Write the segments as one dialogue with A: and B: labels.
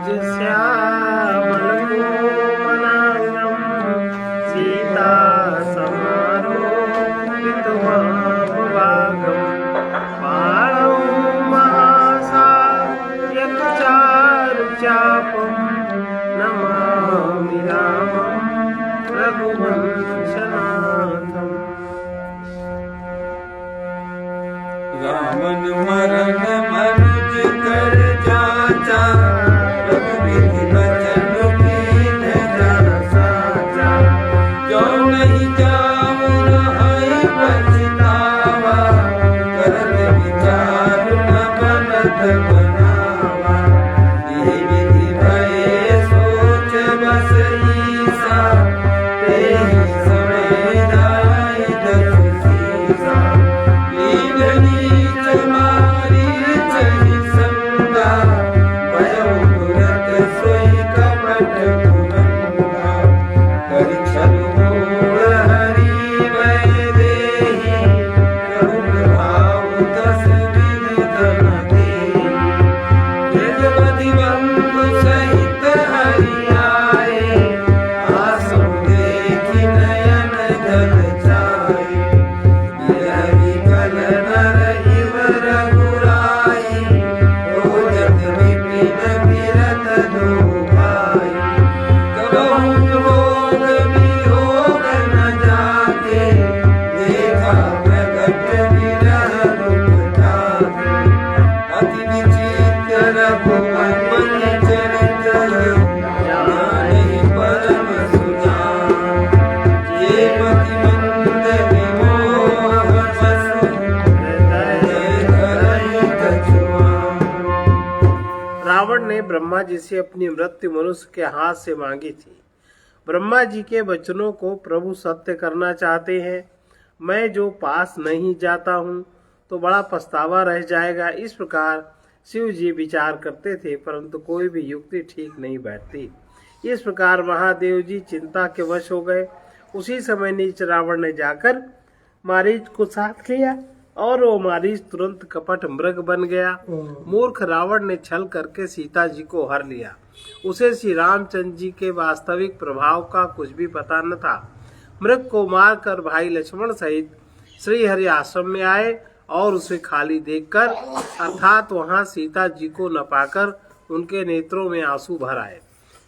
A: श्यामल कोमलांगं सीता समारोपितमाभुभागं बाणौ महासायकचारुचापं नमामि रामं रघुवंशनाथम्।
B: रावण मरण मनुज कर जाचा, रघुविधि बचन कीन जन साचा। जो नहीं जाऊं रहई पछतावा, करत विचार न बनत बनावा। ये विधि भये सोच बस ईसा, तेहि समय जाय दस सीसा।
A: रावण ने ब्रह्मा जी से अपनी मृत्यु मनुष्य के हाथ से मांगी थी। ब्रह्मा जी के वचनों को प्रभु सत्य करना चाहते हैं। मैं जो पास नहीं जाता हूँ तो बड़ा पछतावा रह जाएगा। इस प्रकार शिव जी विचार करते थे, परंतु कोई भी युक्ति ठीक नहीं बैठती। इस प्रकार महादेव जी चिंता के वश हो गए। उसी समय नीच रावण ने जाकर मारीच को साथ लिया और वो मारीच तुरंत कपट मृग बन गया। मूर्ख रावण ने छल करके सीता जी को हर लिया। उसे श्री रामचंद्र जी के वास्तविक प्रभाव का कुछ भी पता न था। मृग को मारकर भाई लक्ष्मण सहित श्री हरि आश्रम में आए और उसे खाली देखकर अर्थात वहां सीता जी को न पाकर उनके नेत्रों में आंसू भर आए।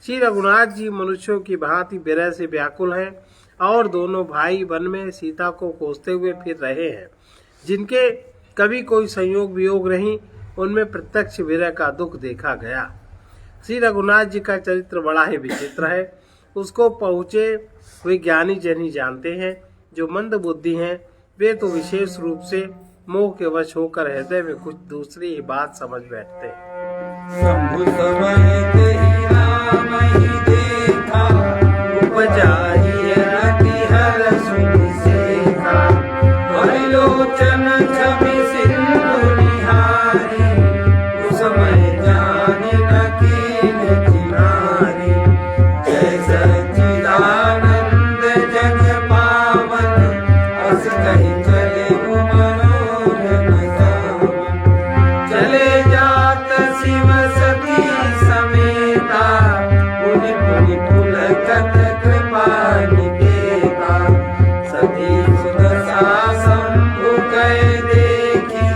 A: श्री रघुनाथ जी मनुष्यों की भांति विरह से व्याकुल हैं और दोनों भाई वन में सीता को खोजते हुए फिर रहे हैं। जिनके कभी कोई संयोग वियोग नहीं, उनमें प्रत्यक्ष विरह का दुख देखा गया। श्री रघुनाथ जी का चरित्र बड़ा ही विचित्र है। उसको पहुँचे हुए ज्ञानी जन ही जानते हैं। जो मंद बुद्धि हैं वे तो विशेष रूप से मोह के वश होकर हृदय में कुछ दूसरी ही बात समझ बैठते हैं।
B: शंभु समेत ही राम ही देखा, उपजा ही रति हर सुनि सेखा। हरिलोचन छवि सिंधु निहारी, उस समय जानि न कीन चिन्हारी। जय सच्चिदानंद जग पावन, अस कहि चले मनोरम सावन। चले जात शिव सती समेता, पुनि पुनि पुलकत कृपा निकेता। सती सुदशा शंभु कहि देखी,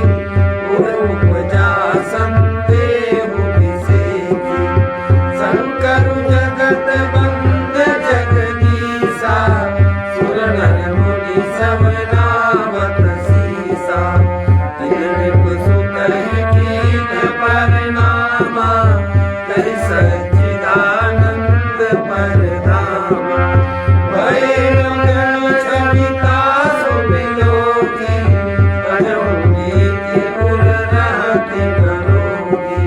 B: उर उपजा संदेहु बिसेखी। शंकर जगत बंद जगदीसा, सुर नर मुनि सब नावत सीसा। तिन सुतहि कीन परिणामा, कहि सच्चिदानंद परधामा। भये गगन छविता सुविलोकी, अजहु नीति उर रहति करोगी।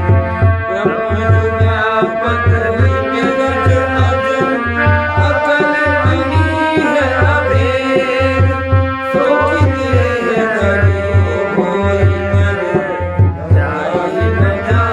B: ब्रह्म व्यापक लिमिरज अजर, अकल नहीं है अभेद। सोखि देह धरि होई नर, जाहि न जाय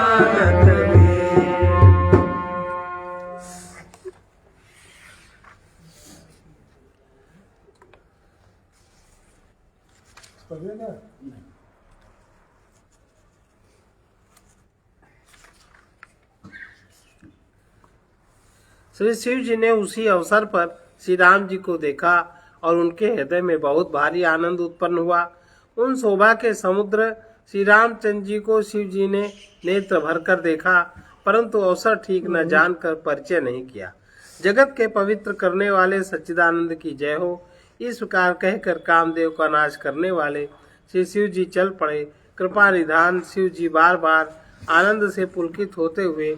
A: श्री शिव जी ने उसी अवसर पर श्री राम जी को देखा और उनके हृदय में बहुत भारी आनंद उत्पन्न हुआ। उन शोभा के समुद्र श्री रामचंद्र जी को शिव जी ने नेत्र भरकर देखा, परंतु अवसर ठीक न जानकर परिचय नहीं किया। जगत के पवित्र करने वाले सच्चिदानंद की जय हो। इस प्रकार कहकर कामदेव का नाश करने वाले श्री शिव जी चल पड़े। कृपा निधान शिव जी बार बार आनंद से पुलकित होते हुए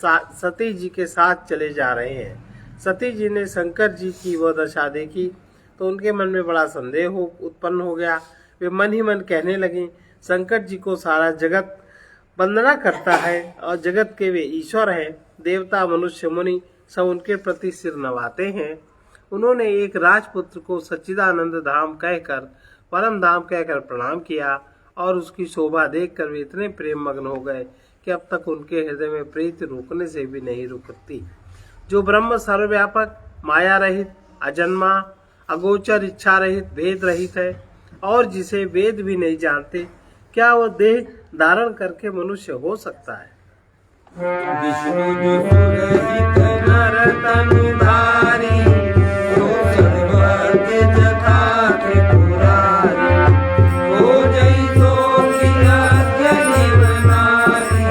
A: सती जी के साथ चले जा रहे हैं। सती जी ने शंकर जी की वह दशा देखी तो उनके मन में बड़ा संदेह उत्पन्न हो गया। वे मन ही मन कहने लगी, शंकर जी को सारा जगत वंदना करता है और जगत के वे ईश्वर हैं। देवता मनुष्य मुनि सब उनके प्रति सिर नवाते हैं। उन्होंने एक राजपुत्र को सच्चिदानंद धाम कहकर, परम धाम कहकर प्रणाम किया और उसकी शोभा देखकर वे इतने प्रेम मग्न हो गए कि अब तक उनके हृदय में प्रीति रुकने से भी नहीं रुकती। जो ब्रह्म सर्वव्यापक, माया रहित, अजन्मा, अगोचर, इच्छा रहित, भेद रहित है और जिसे वेद भी नहीं जानते, क्या वह देह धारण करके मनुष्य हो सकता है?
B: विष्णु जो सुरहित नर तनुधारी, जो सर्वज्ञ जथा त्रिपुरारी, हो जई सो खिलज्ञ जीवनारी,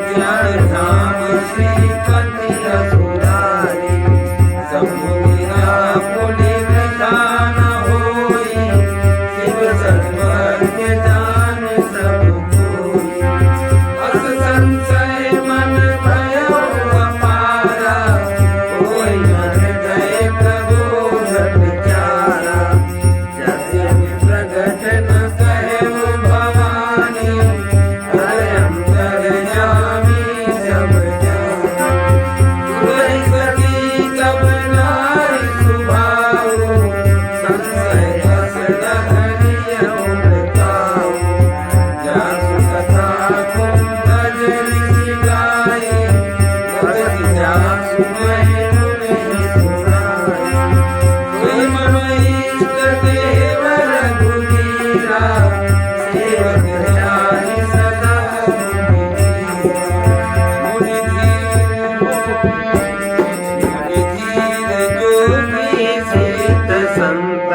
B: ज्ञान धाम श्रीपति असुरारी, शंभु गिरा पुनि विधान होई, शिव सर्वज्ञ जान सब कोई, अस संशय मन भयो अपारा, कोई मन गए प्रभु विचारा, जस्य प्रगट न कहे भवानी, हरे अंतर्यामी सब जानी, सुरई सती कब नारी सुभाओ, संशय बस लहरिय उमटाओ, जासु कथा कुंभज ऋषि गाए, भगति जासु महेनु नहीं सुनाए, कोई मम इष्ट देव रघुवीरा, सेवक जाहि सदा मुनि धीर जो सिद्ध संत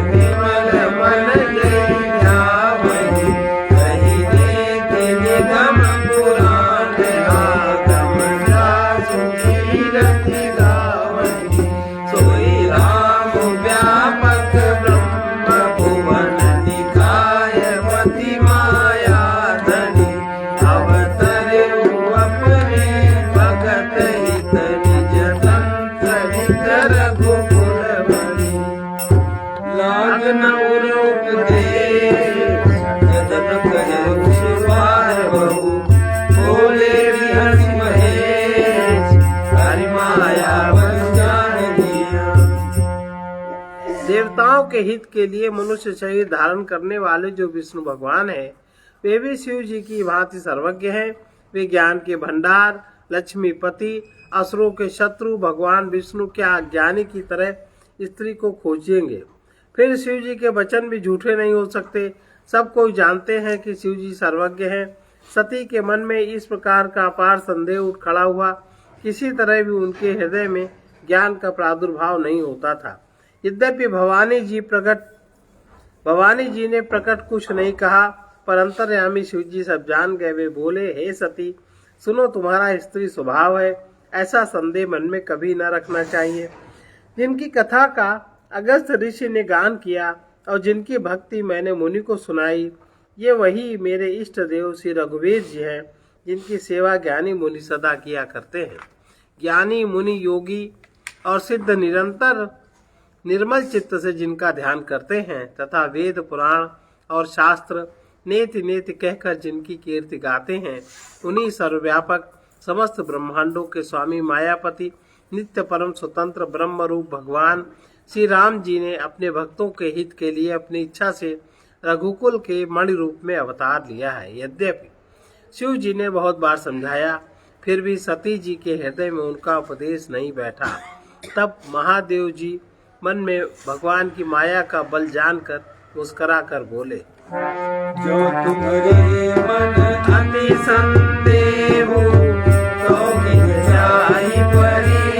B: विमल मन जय ध्यावहि, कहि देख निगम पुराण आगम जासु कीरति गावहि, सोई राम व्यापक ब्रह्म भुवन निकाय पति माया धनि, अवतरऊ अपने भगत हित निज तंत्र हित रघुकुल बनि, लागन उरूप दे जतन कहु शिवार बहु, बोले बिहसि महेश, हरि माया बस जान दिया।
A: देवताओं के हित के लिए मनुष्य शरीर धारण करने वाले जो विष्णु भगवान है, वे भी शिव जी की भांति सर्वज्ञ हैं। वे ज्ञान के भंडार, लक्ष्मीपति, असुरों के शत्रु भगवान विष्णु के अज्ञानी की तरह स्त्री को खोजेंगे। फिर शिव जी के वचन भी झूठे नहीं हो सकते। सब कोई जानते हैं कि शिव जी सर्वज्ञ हैं। सती के मन में इस प्रकार का अपार संदेह उठ खड़ा हुआ। किसी तरह भी उनके हृदय में ज्ञान का प्रादुर्भाव नहीं होता था। यद्यपि भवानी जी ने प्रकट कुछ नहीं कहा, पर अंतर्यामी शिव जी सब जान गए। वे बोले, हे सती, सुनो, तुम्हारा स्त्री स्वभाव है, ऐसा संदेह मन में कभी न रखना चाहिए। जिनकी कथा का अगस्त ऋषि ने गान किया और जिनकी भक्ति मैंने मुनि को सुनाई, ये वही मेरे इष्ट देव श्री रघुवीर जी हैं, जिनकी सेवा ज्ञानी मुनि सदा किया करते हैं। ज्ञानी मुनि, योगी और सिद्ध निरंतर निर्मल चित्त से जिनका ध्यान करते हैं तथा वेद पुराण और शास्त्र नेति नेति कहकर जिनकी कीर्ति गाते हैं, उन्हीं सर्वव्यापक समस्त ब्रह्मांडों के स्वामी मायापति नित्य परम स्वतंत्र ब्रह्म रूप भगवान श्री राम जी ने अपने भक्तों के हित के लिए अपनी इच्छा से रघुकुल के मणि रूप में अवतार लिया है। यद्यपि शिव जी ने बहुत बार समझाया, फिर भी सती जी के हृदय में उनका उपदेश नहीं बैठा। तब महादेव जी मन में भगवान की माया का बल जानकर मुस्कुरा कर बोले,
B: जो तुम्हारे मन अति संदेह, तो गिर जाई परी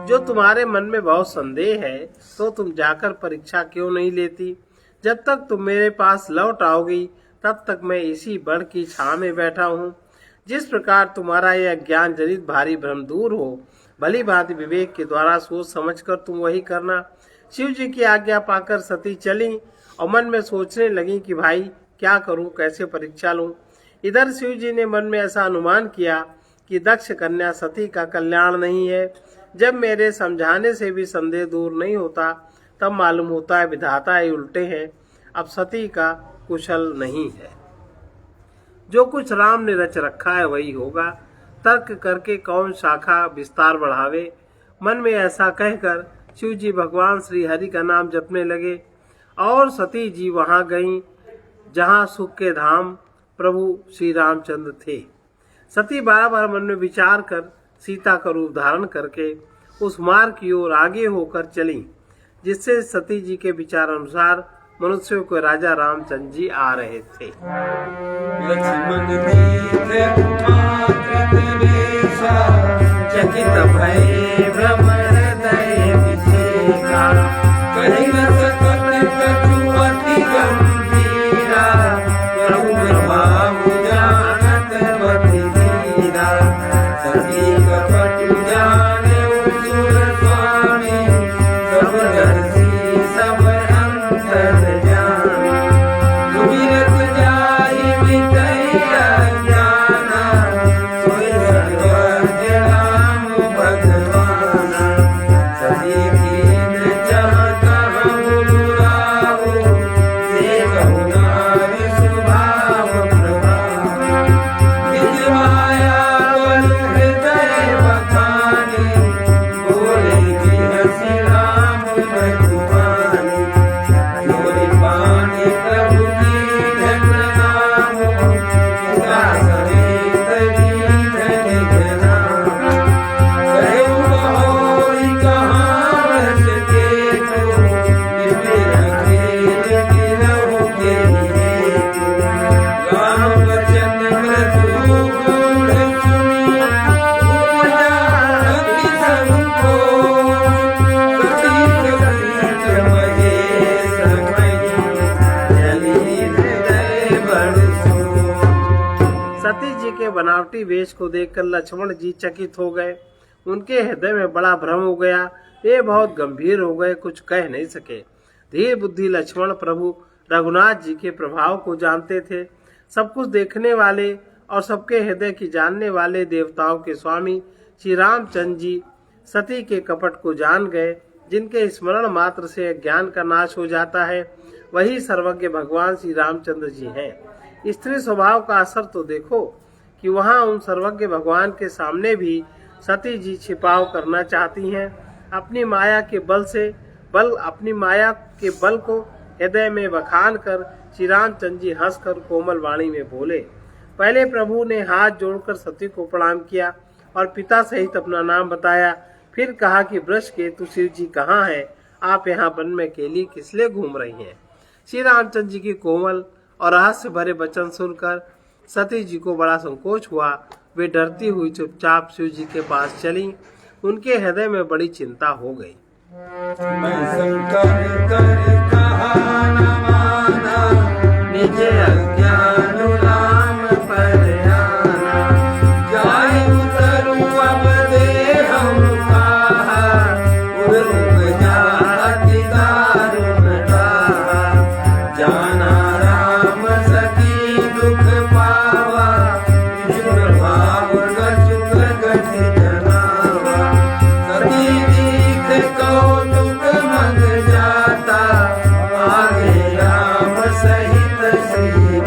A: जो तुम्हारे मन में बहुत संदेह है तो तुम जाकर परीक्षा क्यों नहीं लेती? जब तक तुम मेरे पास लौट आओगी तब तक मैं इसी बड़ की छां में बैठा हूँ। जिस प्रकार तुम्हारा यह ज्ञान जनित भारी भ्रम दूर हो, भली भांति विवेक के द्वारा सोच समझकर तुम वही करना। शिव जी की आज्ञा पाकर सती चली और मन में सोचने लगी कि भाई क्या करूं, कैसे परीक्षा लूं। इधर शिव जी ने मन में ऐसा अनुमान किया कि दक्ष कन्या सती का कल्याण नहीं है। जब मेरे समझाने से भी संदेह दूर नहीं होता तब मालूम होता है विधाता ही उल्टे हैं, अब सती का कुशल नहीं है। जो कुछ राम ने रच रखा है वही होगा, तर्क करके कौन शाखा विस्तार बढ़ावे। मन में ऐसा कहकर शिव जी भगवान श्री हरि का नाम जपने लगे और सती जी वहां गईं जहां सुख के धाम प्रभु श्री रामचंद्र थे। सती बार बार मन में विचार कर सीता का रूप धारण करके उस मार्ग की ओर आगे होकर चली जिससे सती जी के विचार अनुसार मनुष्यों को राजा रामचंद्र जी आ रहे थे।
B: लक्ष्मण दीखे उमा कृतवेशा, चकित भये भ्रम हृदय विषेका। कहि न सकत कछु अति गंभीरा, प्रभु प्रभाव जानत मति धीरा। सती कपट जाने सुर स्वामी, सब दर्शी सब अंतर जानी। सुमिरत जाहि मिटई अज्ञाना, सोई सर्वज्ञ राम भगवाना। सती कीन चाहत हम दुराहो, से कहु नारी स्वभाव प्रभाव। निज माया बल हृदय बखानी, बोले कि हंसी राम बचुमानी। जोरी पानी प्रभु की प्रणाम, पिता समेत दीन निज नाम। कहु बहोरी कहाँ रस केतु, विपिन खेल गिरहु के हेतु। राम वचन मृदु गूढ़ सुनी, उपजा अति संकोच। सती सती महे समई, जली हृदय बड़ सोच।
A: सती जी के बनावटी वेश को देखकर लक्ष्मण जी चकित हो गए। उनके हृदय में बड़ा भ्रम हो गया, वे बहुत गंभीर हो गए, कुछ कह नहीं सके। धीर बुद्धि लक्ष्मण प्रभु रघुनाथ जी के प्रभाव को जानते थे। सब कुछ देखने वाले और सबके हृदय की जानने वाले देवताओं के स्वामी श्री रामचंद्र जी सती के कपट को जान गए। जिनके स्मरण मात्र से ज्ञान का नाश हो जाता है वही सर्वज्ञ भगवान श्री रामचंद्र जी हैं। स्त्री स्वभाव का असर तो देखो कि वहाँ उन सर्वज्ञ भगवान के सामने भी सती जी छिपाव करना चाहती हैं। अपनी माया के बल को हृदय में बखान कर श्री रामचंद्र जी हंसकर कोमल वाणी में बोले। पहले प्रभु ने हाथ जोड़कर सती को प्रणाम किया और पिता सहित अपना नाम बताया। फिर कहा कि वृष केतु शिव जी कहाँ हैं? आप यहाँ वन में अकेली किस लिए घूम रही हैं? श्री रामचंद्र जी की कोमल और रहस्य भरे वचन सुनकर सती जी को बड़ा संकोच हुआ। वे डरती हुई चुपचाप शिव जी के पास चली। उनके हृदय में बड़ी चिंता हो गई।
B: मैं शंकर कर कहा न माना, निज अज्ञान राम पर आना। जाहि उतरू अब देहु कहा, उर्व जाति दारुण कहा। जाना राम सती दुख पावा, निज प्रभाव कछुक गति जनावा। सती दीख कौतुक मन जाता, आगे राम सहित श्री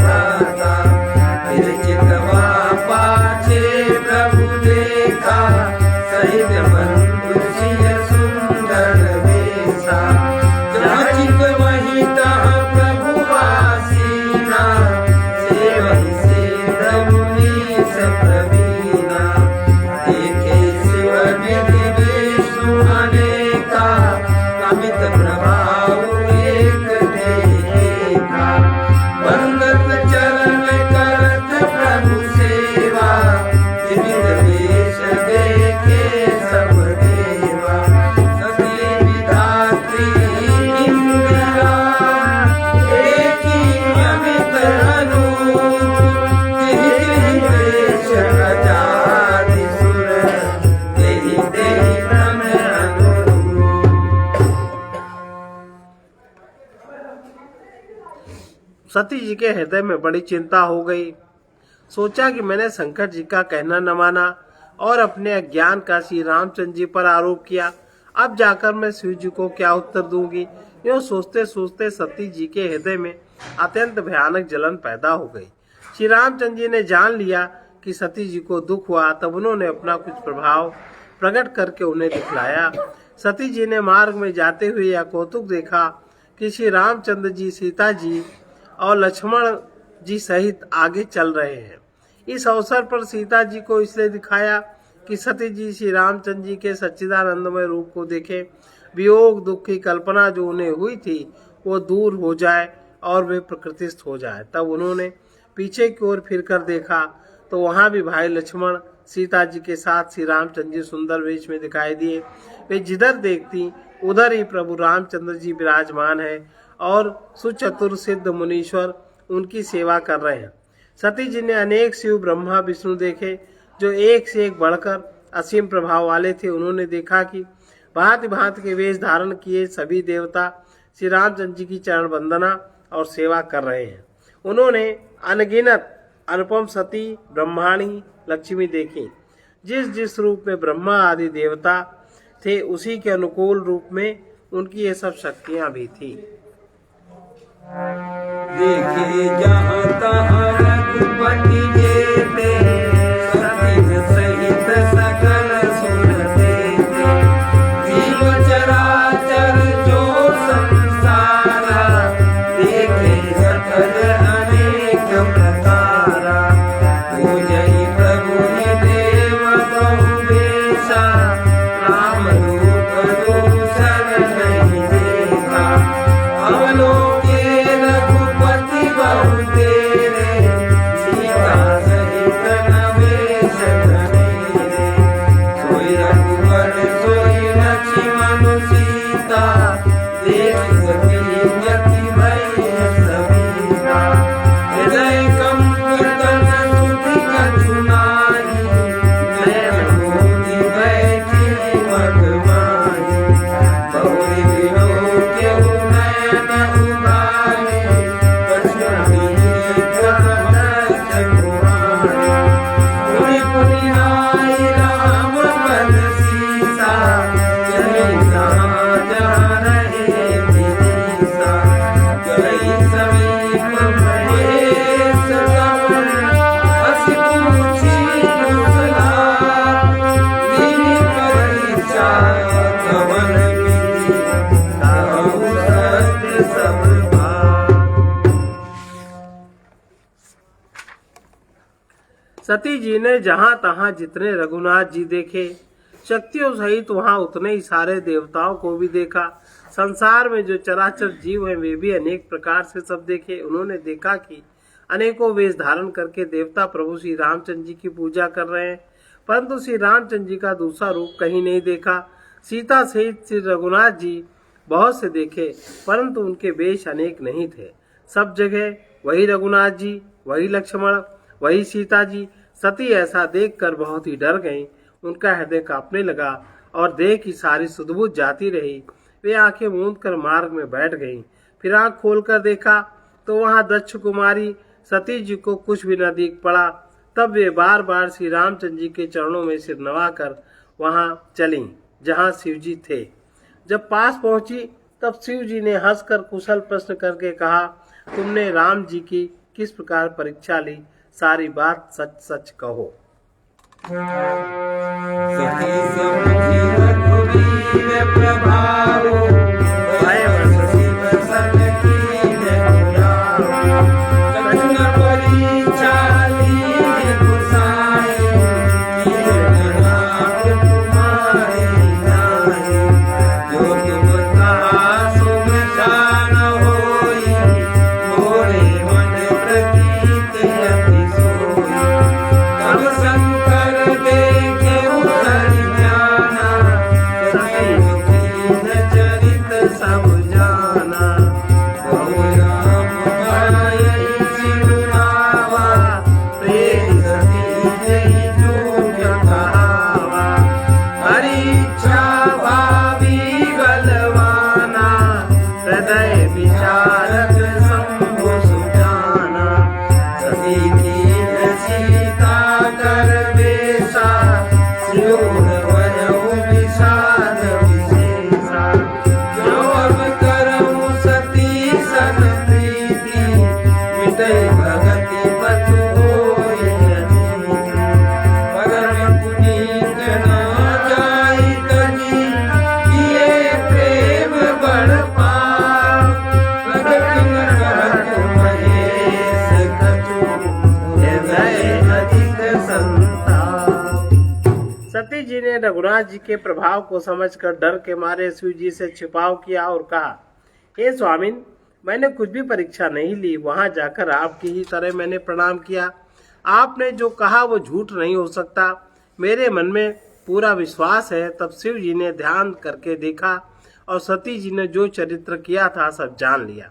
A: सती जी के हृदय में बड़ी चिंता हो गई। सोचा कि मैंने शंकर जी का कहना न माना और अपने अज्ञान का श्री रामचंद्र जी पर आरोप किया। अब जाकर मैं शिव जी को क्या उत्तर दूंगी। यूँ सोचते सोचते सती जी के हृदय में अत्यंत भयानक जलन पैदा हो गई। श्री रामचंद्र जी ने जान लिया कि सती जी को दुख हुआ, तब उन्होंने अपना कुछ प्रभाव प्रकट करके उन्हें दिखलाया। सती जी ने मार्ग में जाते हुए यह कौतुक देखा कि श्री रामचंद्र जी सीता जी और लक्ष्मण जी सहित आगे चल रहे हैं। इस अवसर पर सीता जी को इसलिए दिखाया कि सती जी श्री रामचंद्र जी के सच्चिदानंदमय रूप को देखें, वियोग दुख की कल्पना जो उन्हें हुई थी वो दूर हो जाए और वे प्रकृतिस्थ हो जाए। तब उन्होंने पीछे की ओर फिरकर देखा तो वहां भी भाई लक्ष्मण सीता जी के साथ श्री रामचंद्र जी सुंदर वेश में दिखाई दिए। वे जिधर देखती उधर ही प्रभु रामचंद्र जी विराजमान है और सुचतुर सिद्ध मुनीश्वर उनकी सेवा कर रहे हैं। सती जी ने अनेक शिव ब्रह्मा विष्णु देखे जो एक से एक बढ़कर असीम प्रभाव वाले थे। उन्होंने देखा कि भांति भांति के वेश धारण किए सभी देवता श्री रामचंद्र जी की चरण वंदना और सेवा कर रहे हैं। उन्होंने अनगिनत अनुपम सती ब्रह्माणी लक्ष्मी देखी। जिस जिस रूप में ब्रह्मा आदि देवता थे उसी के अनुकूल रूप में उनकी ये सब शक्तियां भी थी।
B: देखी जहाँ तहाँ रघुपति जेते, सती सहित सकल सुनते थे। जीव चराचर जो संसारा, देखे सकल अनेक प्रकारा। पूजहि प्रभु देव बहु बेशा, राम रूप दूसर नहीं देखा। अवलोके रघुपति बहु तेरे, सीता सहित नवेश धनेरे। सोई रघुवर सोई लक्ष्मण सीता, देख सती यति भई सविता। हृदय कंप तन सुधि कछु नाहि, नयन मोहि बैठी मग माहि। बहुरि विलोक्यहु नयन उभारि, कछुनि करत कुमारि। पुनि पुनि नाहि राम पद सीसा, जहि जहाँ जहाँ रहे विदिशा। जहि समीप महेश कवन, हँसि पूछी कुशला। दीनि परीक्षा कवन विधि, ताहु सत्य सब भाव।
A: सती जी ने जहां तहां जितने रघुनाथ जी देखे, शक्तियों सहित वहां उतने ही सारे देवताओं को भी देखा। संसार में जो चराचर जीव हैं वे भी अनेक प्रकार से सब देखे। उन्होंने देखा कि अनेकों वेश धारण करके देवता प्रभु श्री रामचंद्र जी की पूजा कर रहे हैं, परंतु श्री रामचंद्र जी का दूसरा रूप कहीं नहीं देखा। सीता सहित श्री रघुनाथ जी बहुत से देखे, परंतु उनके वेश अनेक नहीं थे। सब जगह वही रघुनाथ जी, वही लक्ष्मण, वही सीता जी। सती ऐसा देखकर बहुत ही डर गईं। उनका हृदय कांपने लगा और देह की सारी सुधबुध जाती रही। वे आंखें मूंद कर मार्ग में बैठ गईं। फिर आंख खोलकर देखा तो वहां दक्ष कुमारी सती जी को कुछ भी न दिख पड़ा। तब वे बार बार श्री रामचंद्र जी के चरणों में सिर नवाकर वहां चलीं जहां शिव जी थे। जब पास पहुंची तब शिव जी ने हंसकर कुशल प्रश्न करके कहा, तुमने राम जी की किस प्रकार परीक्षा ली? सारी बात सच सच कहो।
B: सती समुझी रघुवीर प्रभावो, भय बस शिव सन कीन्ह पुरावो। कठिन परीक्षा लीन्ह गोसाई, कीन्ह तुम्हारे नाई। जो तुम कहा सुम जान होई, मोरे मन प्रतीत अति सोई। तब शंकर देखे उतर जाना, सती
A: जी ने रघुनाथ जी के प्रभाव को समझकर डर के मारे शिव जी से छिपाव किया और कहा, हे स्वामिन, मैंने कुछ भी परीक्षा नहीं ली। वहां जाकर आपकी ही तरह मैंने प्रणाम किया। आपने जो कहा वो झूठ नहीं हो सकता। मेरे मन में पूरा विश्वास है। तब शिव जी ने ध्यान करके देखा और सती जी ने जो चरित्र किया था सब जान लिया।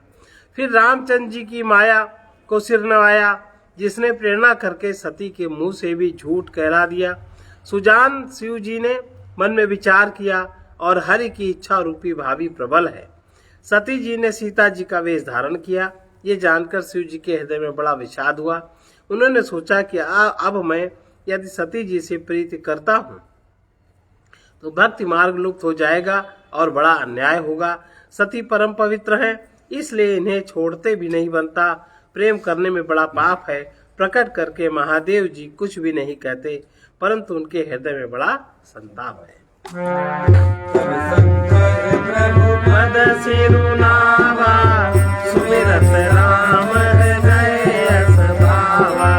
A: फिर रामचंद्र जी की माया को सिर नवाया, जिसने प्रेरणा करके सती के मुंह से भी झूठ कहला दिया। सुजान शिव जी ने मन में विचार किया और हरि की इच्छा रूपी भावी प्रबल है। सती जी ने सीता जी का वेश धारण किया। ये जानकर शिव जी के हृदय में बड़ा विषाद हुआ। उन्होंने सोचा कि अब मैं यदि सती जी से प्रीति करता हूँ तो भक्ति मार्ग लुप्त हो जाएगा और बड़ा अन्याय होगा। सती परम पवित्र है, इसलिए इन्हें छोड़ते भी नहीं बनता। प्रेम करने में बड़ा पाप है। प्रकट करके महादेव जी कुछ भी नहीं कहते, परंतु उनके हृदय में बड़ा संताप है। पद सिरुनावा सुमिरत राम हृदय अस भावा,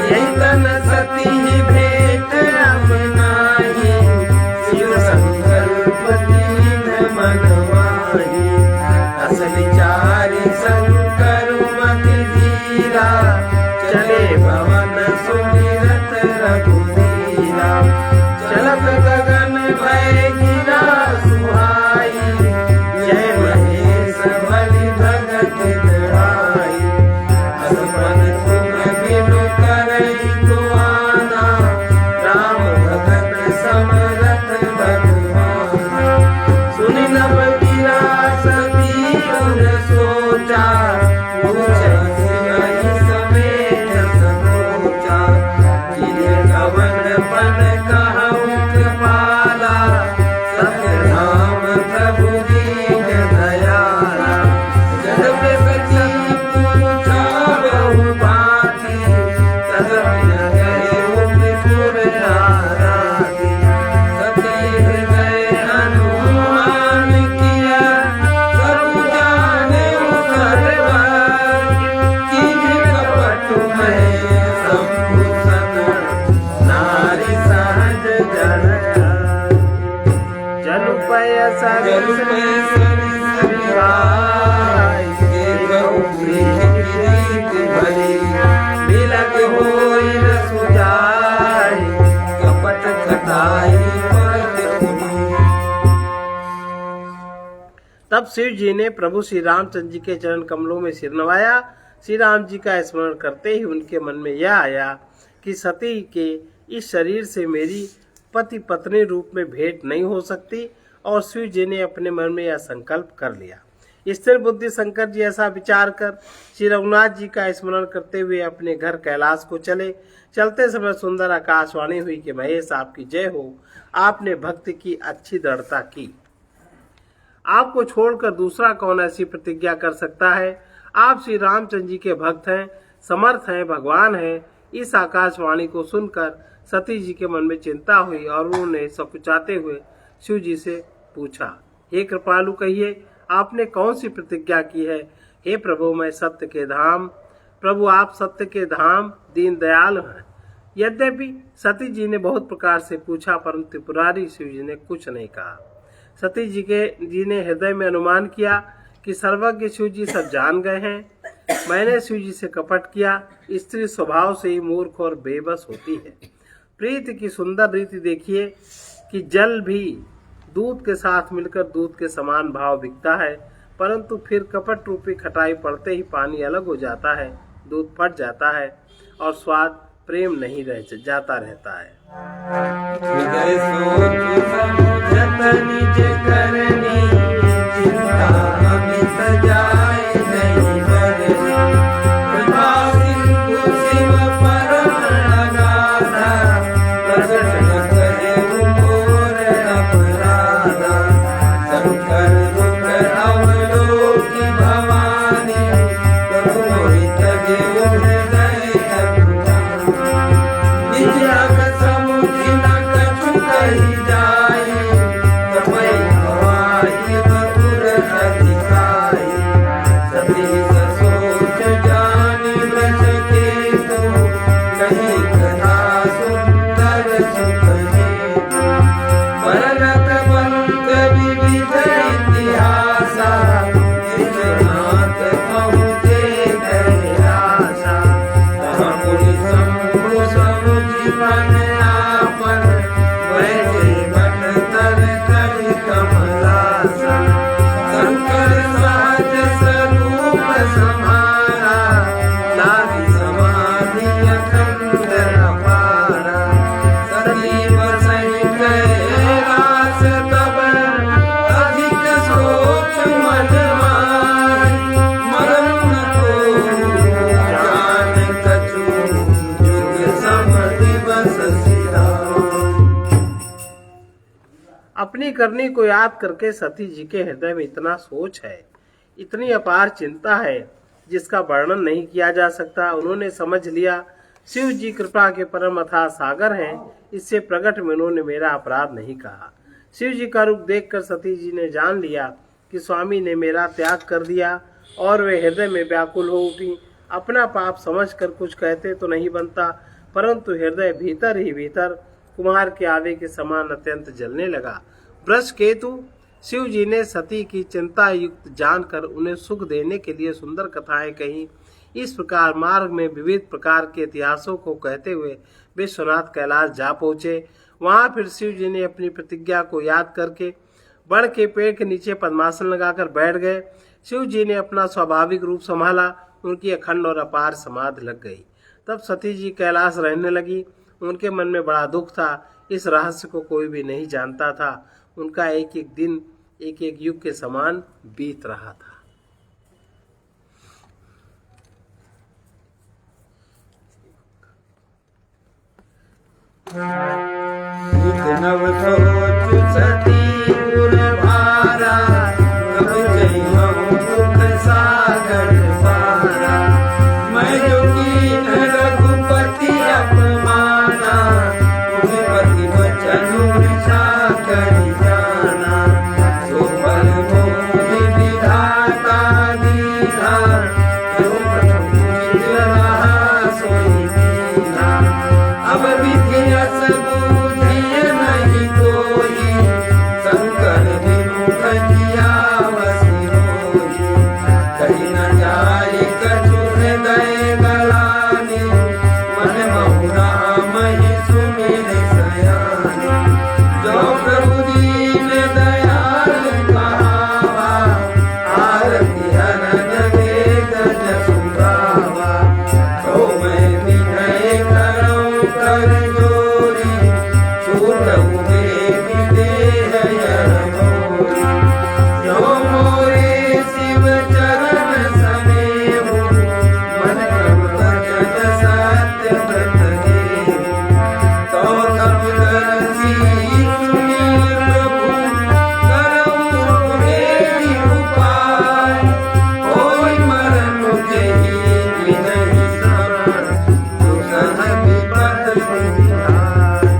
A: यही तन सती भेंट अपनाही, शिव संकल्प दीन मन माही, अस विचारी शंकर मति धीरा, चले भवन सुमिरत रघुवीरा, चलत गगन भय गिरा सुहाई, जय महेश बलि भगत दहाई, असमन तुम बिनु करई तो आना, राम भगत समरथ भगवाना, सुनि नभ गिरा सती उर सोचा, तब शिव जी ने प्रभु श्री रामचंद्र जी के चरण कमलों में सिर नवाया। श्री राम जी का स्मरण करते ही उनके मन में यह आया कि सती के इस शरीर से मेरी पति पत्नी रूप में भेंट नहीं हो सकती, और शिव जी ने अपने मन में यह संकल्प कर लिया। स्थिर बुद्धि शंकर जी ऐसा विचार कर श्री रघुनाथ जी का स्मरण करते हुए अपने घर कैलाश को चले। चलते समय सुंदर आकाशवाणी हुई कि महेश आपकी जय हो, आपने भक्ति की अच्छी दृढ़ता की। आपको छोड़कर दूसरा कौन ऐसी प्रतिज्ञा कर सकता है। आप श्री रामचंद्र जी के भक्त हैं, समर्थ हैं, भगवान हैं। इस आकाशवाणी को सुनकर सती जी के मन में चिंता हुई और उन्होंने सकुचाते हुए शिव जी से पूछा, हे कृपालु, कहिए आपने कौन सी प्रतिज्ञा की है। हे प्रभु, मैं सत्य के धाम, प्रभु आप सत्य के धाम दीन दयाल हैं। यद्यपि सती जी ने बहुत प्रकार से पूछा, परंतु त्रिपुरारी शिव जी ने कुछ नहीं कहा। सती जी ने हृदय में अनुमान किया कि सर्वज्ञ शिव जी सब जान गए हैं। मैंने शिव जी से कपट किया। स्त्री स्वभाव से ही मूर्ख और बेबस होती है। प्रीति की सुंदर रीति देखिए कि जल भी दूध के साथ मिलकर दूध के समान भाव बिकता है, परंतु फिर कपट रूपी खटाई पड़ते ही पानी अलग हो जाता है, दूध फट जाता है और स्वाद प्रेम नहीं रह जाता रहता है।
B: हृदय सोच समझत निज करनी, चिंता अमित जाय नहीं बरनी, कृपा सिंधु शिव परम अगाधा, प्रगट न करे घोर अपराधा, शंकर दुख अवलोकी भवानी, प्रभु मोहि तजे हृदय विद्या समुझि न कछु कही जाई, तपै हवाई बपुर अधिकाई, सती सोच जानी व्रज केतु, कही कथा सुंदर सुख हेतु,
A: करनी को याद करके सती जी के हृदय में इतना सोच है, इतनी अपार चिंता है जिसका वर्णन नहीं किया जा सकता। उन्होंने समझ लिया शिव जी कृपा के परम अथाह सागर हैं, इससे प्रकट में उन्होंने मेरा अपराध नहीं कहा। शिव जी का रूप देखकर सती जी ने जान लिया कि स्वामी ने मेरा त्याग कर दिया और वे हृदय में व्याकुल हो उठी। अपना पाप समझकर कुछ कहते तो नहीं बनता, परंतु हृदय भीतर ही भीतर कुम्हार के आवे के समान अत्यंत जलने लगा। वृष केतु शिव जी ने सती की चिंता युक्त जानकर उन्हें सुख देने के लिए सुंदर कथाएं कही। इस प्रकार मार्ग में विविध प्रकार के इतिहासों को कहते हुए विश्वनाथ कैलाश जा पहुंचे। वहां फिर शिव जी ने अपनी प्रतिज्ञा को याद करके बड़ के पेड़ के नीचे पद्मासन लगाकर बैठ गए। शिव जी ने अपना स्वाभाविक रूप संभाला, उनकी अखंड और अपार समाधि लग गई। तब सती जी कैलाश रहने लगी। उनके मन में बड़ा दुख था, इस रहस्य को कोई भी नहीं जानता था। उनका एक एक दिन एक एक युग के समान बीत रहा था।
B: नव सोच सती पुर भारा, कब जइहूँ दुख सागर पारा। मैं जो कीन रघुपति अपमाना, मुझ पति वचन वृथा करि जाना। सो फल मोहि विधाता दीना, जो प्रभु उचित रहा सोई दीना। अब विधिया सब नहीं कोई, शंकर विमुख किया वसी होई। कहीं न जाए कछु हृदय गलानी, मन महुरा मही सुमिर सयानी। जो प्रभु दीन दयाल कहावा, आरती हर जगे गज सुगावा। तो मैं विनय करऊं कर जोरी, छूटऊं देवी देह यह मोरी। जो मोरे शिव चरण समेहु, मन क्रम भजन सत्य व्रत देहु। तो तब दर्शी सुनील प्रभु, करऊं मेरी उपाय। होई मरण जेहि विनहि शरण, दुसह विपद विधाय।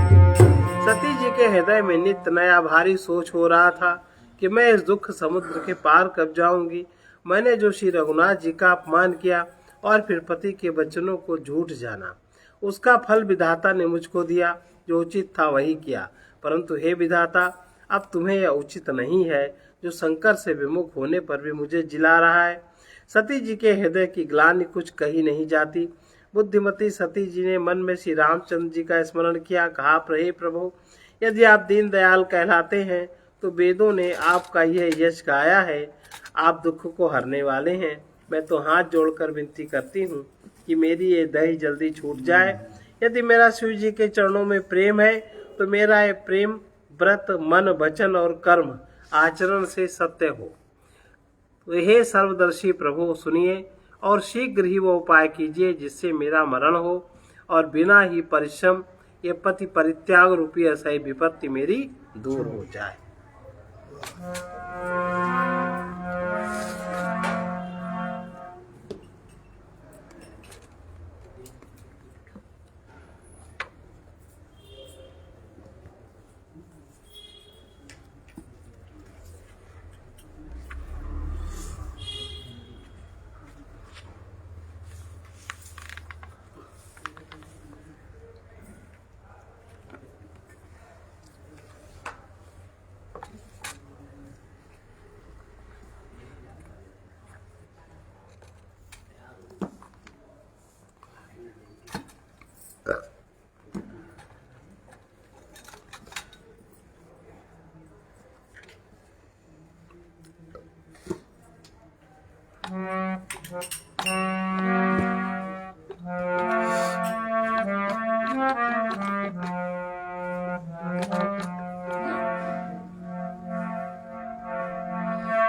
A: सती जी के हृदय में नित्य नया भारी सोच हो रहा था कि मैं इस दुख समुद्र के पार कब जाऊंगी। मैंने जो श्री रघुनाथ जी का अपमान किया और फिर पति के वचनों को झूठ जाना, उसका फल विधाता ने मुझको दिया। जो उचित था वही किया, परंतु हे विधाता, अब तुम्हें यह उचित नहीं है जो शंकर से विमुख होने पर भी मुझे जिला रहा है। सती जी के हृदय की ग्लानि कुछ कही नहीं जाती। बुद्धिमती सती जी ने मन में श्री रामचंद्र जी का स्मरण किया। कहा, हे प्रभु, यदि आप दीन दयाल कहलाते हैं तो वेदों ने आपका यह यश गाया है। आप दुख को हरने वाले हैं। मैं तो हाथ जोड़कर विनती करती हूँ कि मेरी ये दही जल्दी छूट जाए। यदि मेरा शिव जी के चरणों में प्रेम है तो मेरा ये प्रेम व्रत मन वचन और कर्म आचरण से सत्य हो। तो हे सर्वदर्शी प्रभु, सुनिए और शीघ्र ही वो उपाय कीजिए जिससे मेरा मरण हो और बिना ही परिश्रम ये पति परित्याग रूपी असह्य विपत्ति मेरी दूर हो जाए।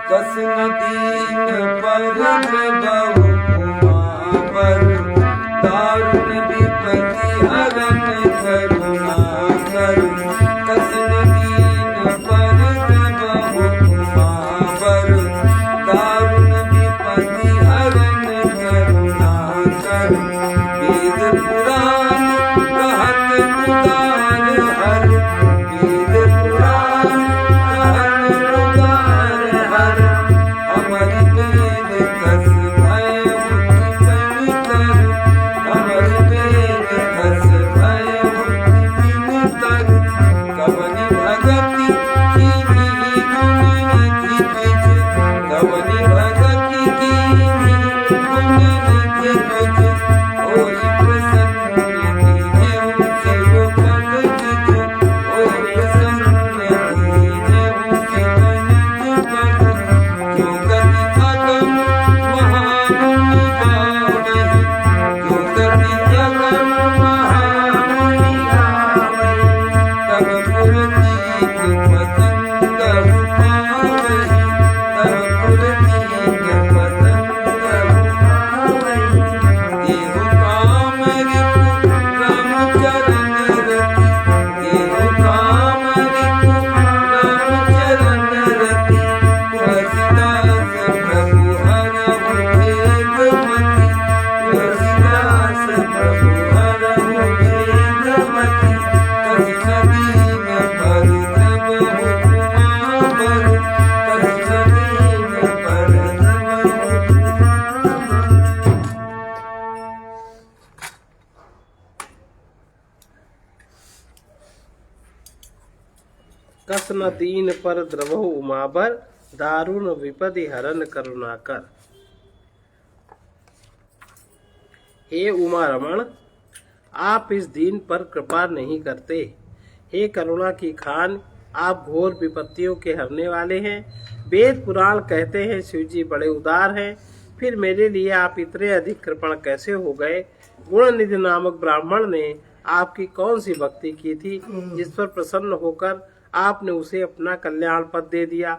B: कस न दीन पर बहु कुमार, दारुण विपत्ति हरन करुणा कर। कस न दीन पर
A: कृष्ण दीन पर द्रवहु उमाबर, दारुण विपदि हरण करुणाकर। हे उमा रमण, आप इस दीन पर कृपा नहीं करते। हे करुणा की खान, आप घोर विपत्तियों के हरने वाले हैं। वेद पुराण कहते हैं शिव जी बड़े उदार हैं, फिर मेरे लिए आप इतने अधिक कृपण कैसे हो गए? गुणनिधि नामक ब्राह्मण ने आपकी कौन सी भक्ति की थी जिस पर प्रसन्न होकर आपने उसे अपना कल्याण पद दे दिया?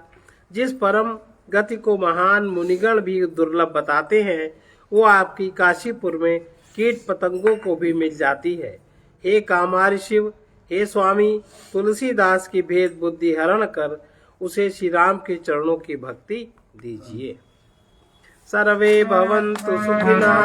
A: जिस परम गति को महान मुनिगण भी दुर्लभ बताते हैं, वो आपकी काशीपुर में कीट पतंगों को भी मिल जाती है। हे कामारि शिव, हे स्वामी, तुलसीदास की भेद बुद्धि हरण कर उसे श्री राम के चरणों की भक्ति दीजिए। सर्वे भवन्तु सुखिनः,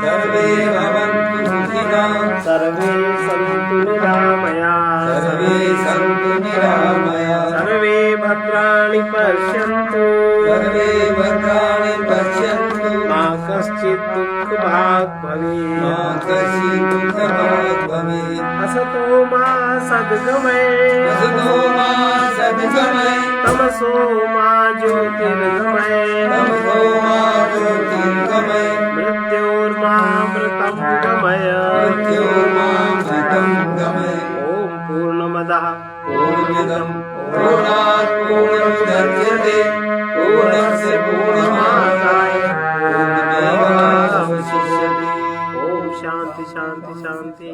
B: सर्वे भवन्तु सुखिनः,
A: सर्वे सन्तु निरामयाः,
B: सर्वे सन्तु निरामयाः,
A: सर्वे भद्राणि पश्यन्तु,
B: सर्वे भद्राणि पश्यन्तु,
A: मा कश्चित् दुःखभाग् भवेत्,
B: मा कश्चित् दुःखभाग् भवेत्।
A: असतो मा सद्गमय,
B: असतो मा सद्गमय,
A: तमसो मा ज्योतिर्गमय,
B: तमसो मा ज्योतिर्गमय,
A: मृत्योर्मामृतं गमय।
B: मृत्योर्मामृतं गमय।
A: ॐ पूर्णमदः
B: पूर्णमिदं पूर्णात् पूर्णमुदच्यते, पूर्णस्य पूर्णमादाय पूर्णमेवावशिष्यते।
A: ओम शांति शांति शांति।